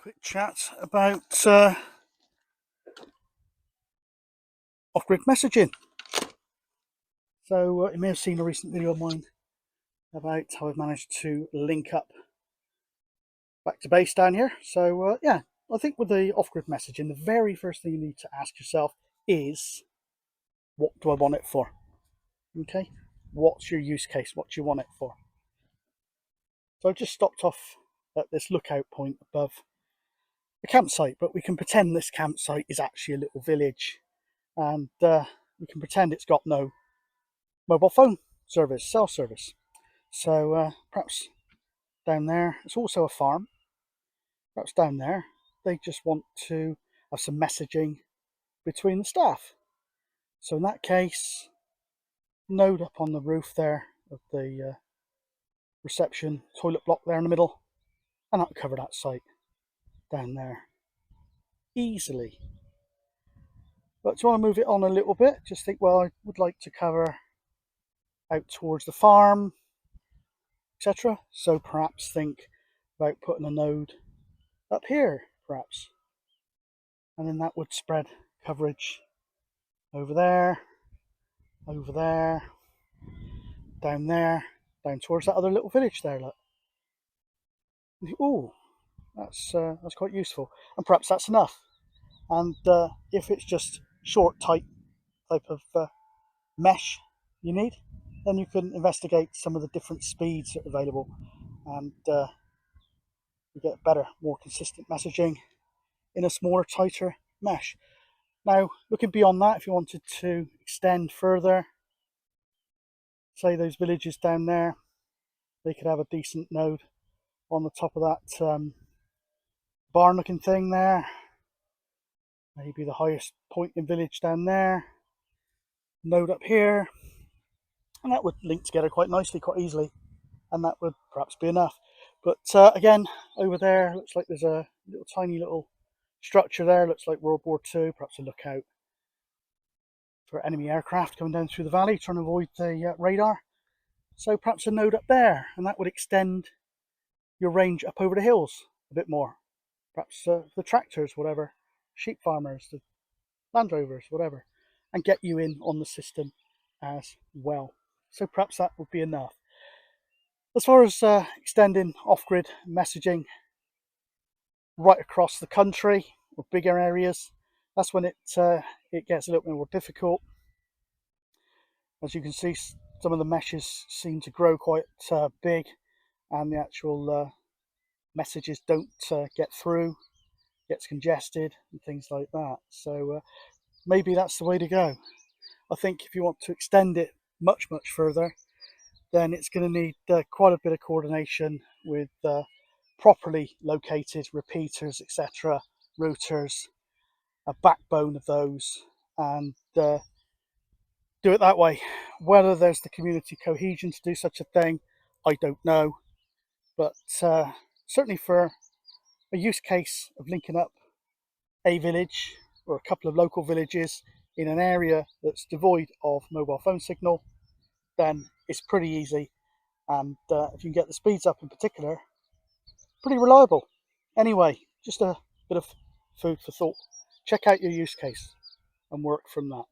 quick chat about off-grid messaging. So you may have seen a recent video of mine about how I've managed to link up back to base down here. So yeah, I think with the off-grid messaging, the very first thing you need to ask yourself is, what do I want it for? Okay, what's your use case? What do you want it for? So I've just stopped off at this lookout point above the campsite, but we can pretend this campsite is actually a little village, and we can pretend it's got no mobile phone service, cell service. So perhaps down there, it's also a farm. Perhaps down there, they just want to have some messaging between the staff. So in that case, node up on the roof there of the reception toilet block there in the middle, and that'll cover that site down there easily. But do you want to move it on a little bit? Just think, well, I would like to cover out towards the farm, etc. So perhaps think about putting a node up here, perhaps. And then that would spread coverage over there, down there, down towards that other little village there. Look. Oh, that's quite useful. And perhaps that's enough. And if it's just short, tight type of mesh you need, then you can investigate some of the different speeds that are available, and you get better, more consistent messaging in a smaller, tighter mesh. Now, looking beyond that, if you wanted to extend further, say those villages down there, they could have a decent node on the top of that barn looking thing there, maybe the highest point in village down there, node up here, and that would link together quite nicely, quite easily, and that would perhaps be enough. But again, over there, looks like there's a tiny little structure there, looks like World War II, perhaps a lookout for enemy aircraft coming down through the valley, trying to avoid the radar. So perhaps a node up there, and that would extend your range up over the hills a bit more. Perhaps the tractors, whatever, sheep farmers, the Land Rovers, whatever, and get you in on the system as well. So perhaps that would be enough. As far as extending off-grid messaging right across the country or bigger areas, that's when it gets a little bit more difficult. As you can see, some of the meshes seem to grow quite big, and the actual messages don't get through, gets congested and things like that. So maybe that's the way to go. I think if you want to extend it much further, then it's going to need quite a bit of coordination with properly located repeaters, etc., routers, a backbone of those, and do it that way. Whether there's the community cohesion to do such a thing, I don't know, but certainly for a use case of linking up a village or a couple of local villages in an area that's devoid of mobile phone signal, then it's pretty easy, and if you can get the speeds up in particular, pretty reliable. Anyway, just a bit of food for thought. Check out your use case and work from that.